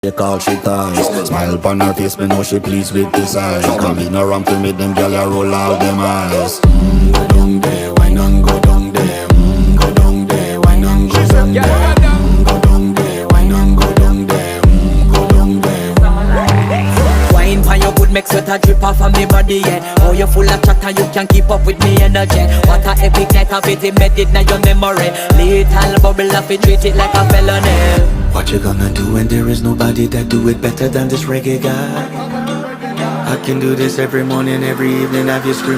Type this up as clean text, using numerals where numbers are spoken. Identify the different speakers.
Speaker 1: They call she ties. Smile upon her face, me know she pleased with this eyes. Come in around to me, them gyal a roll out them eyes. Go down there, why not go down there? Go down there, why not go down there? Go down there, why not go down there? Go down there.
Speaker 2: Wine pan your good, make sweat a drip off of me body, yeah. Oh, you full of chatter, you can keep up with me energy. What a epic night of it, embedded in your memory. Little bubble up, it treat it like a felony.
Speaker 1: What you gonna do when there is nobody that do it better than this reggae guy? I can do this every morning, every evening, have you screaming.